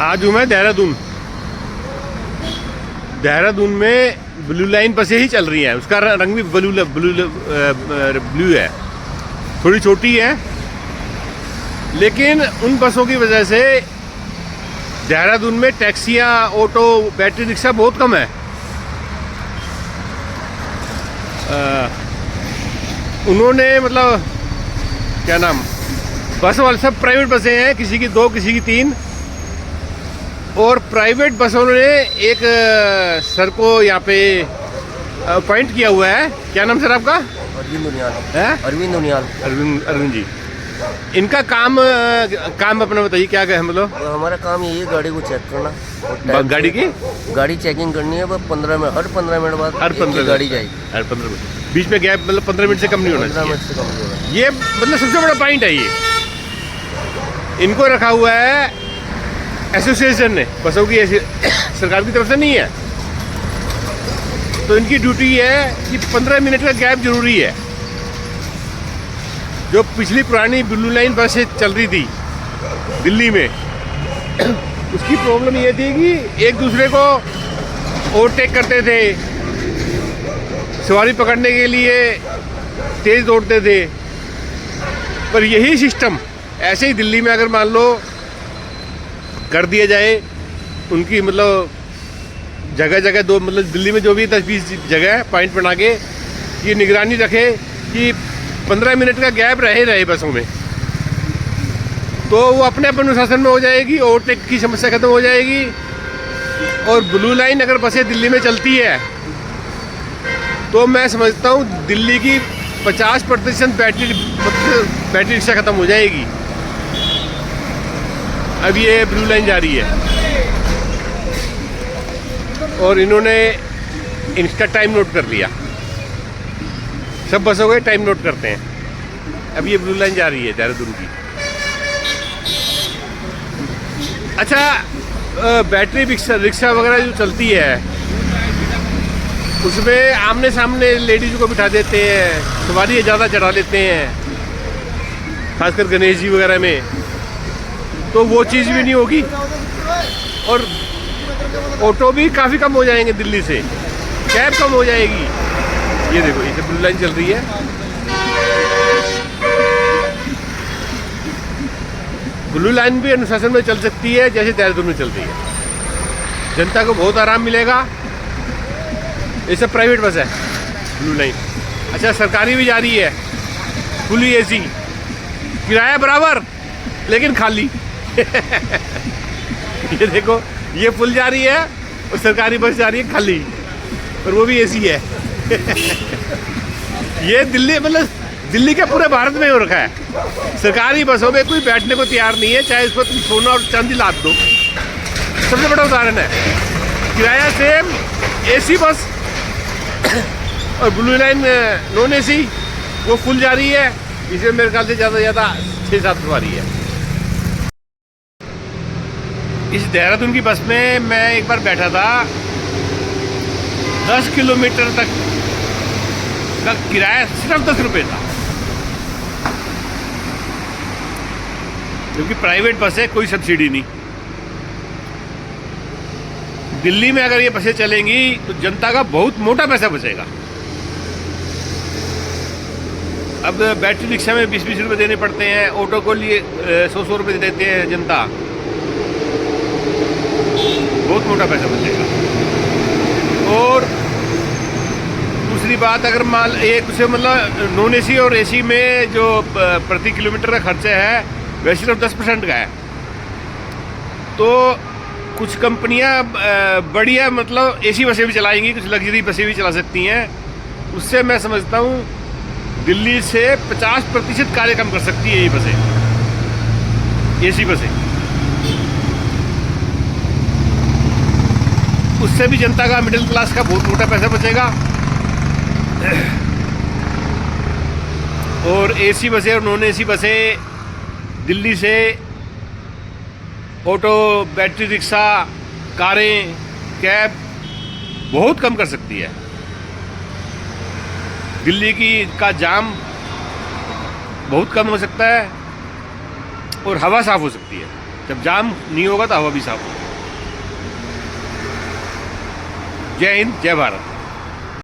आज हूँ मैं देहरादून। देहरादून में ब्लू लाइन बसें ही चल रही हैं। उसका रंग भी ब्लू है, थोड़ी छोटी है, लेकिन उन बसों की वजह से देहरादून में टैक्सियाँ, ऑटो, बैटरी रिक्शा बहुत कम है। उन्होंने मतलब क्या नाम, बस वाले सब प्राइवेट बसें हैं, किसी की 2 किसी की 3, और प्राइवेट बसों ने एक सर को यहाँ पे अपॉइंट किया हुआ है। क्या नाम सर आपका? अरविंद उनियाल है? अरविंद उनियाल। अरविंद जी। इनका काम अपना बताइए क्या है? मतलब हमारा काम यही है गाड़ी को चेक करना, गाड़ी की गाड़ी चेकिंग करनी है। बस 15 मिनट, हर 15 मिनट बाद हर 15 गाड़ी जाएगी। हर 15 मिनट बीच में गैप, मतलब 15 मिनट से कम नहीं होना 15 चाहिए। मिनट से कम नहीं होगा। ये मतलब सबसे बड़ा पॉइंट है। ये इनको रखा हुआ है एसोसिएशन ने, बसों की सरकार की तरफ से नहीं है। तो इनकी ड्यूटी है कि 15 मिनट का गैप जरूरी है। जो पिछली पुरानी ब्लू लाइन बसें चल रही थी दिल्ली में, उसकी प्रॉब्लम ये थी कि एक दूसरे को ओवरटेक करते थे, सवारी पकड़ने के लिए तेज दौड़ते थे। पर यही सिस्टम ऐसे ही दिल्ली में अगर मान लो कर दिया जाए, उनकी मतलब जगह जगह दो, मतलब दिल्ली में जो भी 10-20 जगह पॉइंट बना के ये निगरानी रखे कि 15 मिनट का गैप रहे बसों में, तो वो अपने अनुशासन में हो जाएगी, ओवरटेक की समस्या खत्म हो जाएगी। और ब्लू लाइन अगर बसें दिल्ली में चलती है तो मैं समझता हूँ दिल्ली की 50% बैटरी रिक्शा खत्म हो जाएगी। अब ये ब्लू लाइन जा रही है और इन्होंने इसका टाइम नोट कर लिया। सब बसों के टाइम नोट करते हैं। अब ये ब्लू लाइन जा रही है देहरादून की। अच्छा, बैटरी रिक्शा वगैरह जो चलती है उसमें आमने सामने लेडीज को बिठा देते हैं, सवारी ज़्यादा चढ़ा लेते हैं, खासकर गणेश जी वगैरह में। तो वो चीज़ भी नहीं होगी और ऑटो भी काफ़ी कम हो जाएंगे दिल्ली से, कैब कम हो जाएगी। ये देखो, ये ब्लू लाइन चल रही है। ब्लू लाइन भी अनुशासन में चल सकती है जैसे देहरादून में चल रही है। जनता को बहुत आराम मिलेगा। ये सब प्राइवेट बस है ब्लू लाइन। अच्छा, सरकारी भी जा रही है, फुली एसी, किराया बराबर लेकिन खाली। ये देखो, ये फुल जा रही है और सरकारी बस जा रही है खाली, और वो भी एसी है। ये दिल्ली, मतलब दिल्ली के पूरे भारत में हो रखा है। सरकारी बसों में कोई बैठने को तैयार नहीं है, चाहे उस पर तुम सोना और चांदी लाद दो। सबसे बड़ा उदाहरण है। किराया सेम, एसी बस और ब्लू लाइन नॉन एसी, वो फुल जा रही है। इसमें मेरे ख्याल से ज़्यादा से ज़्यादा 6-7 सवारी है। इस देहरादून की बस में मैं एक बार बैठा था। 10 किलोमीटर तक का किराया सिर्फ 10 रुपये था, क्योंकि प्राइवेट बस है, कोई सब्सिडी नहीं। दिल्ली में अगर ये बसें चलेंगी तो जनता का बहुत मोटा पैसा बचेगा। अब बैटरी रिक्शा में 20-20 रुपये देने पड़ते हैं, ऑटो को लिए 100-100 रुपये देते हैं जनता। बहुत मोटा पैसा बचेगा। और दूसरी बात, अगर मान एक से मतलब नॉन एसी और एसी में जो प्रति किलोमीटर का खर्चा है वह सिर्फ 10% का है। तो कुछ कंपनियां बढ़िया मतलब एसी बसें भी चलाएंगी, कुछ लग्जरी बसें भी चला सकती हैं। उससे मैं समझता हूँ दिल्ली से 50% कार्य कम कर सकती है ये बसें, एसी बसें। उससे भी जनता का, मिडिल क्लास का बहुत मोटा पैसा बचेगा। और एसी बसें और नॉन एसी बसें दिल्ली से ऑटो, बैटरी रिक्शा, कारें, कैब बहुत कम कर सकती है। दिल्ली का जाम बहुत कम हो सकता है और हवा साफ हो सकती है। जब जाम नहीं होगा तो हवा भी साफ होगी। जय हिंद, जय भारत।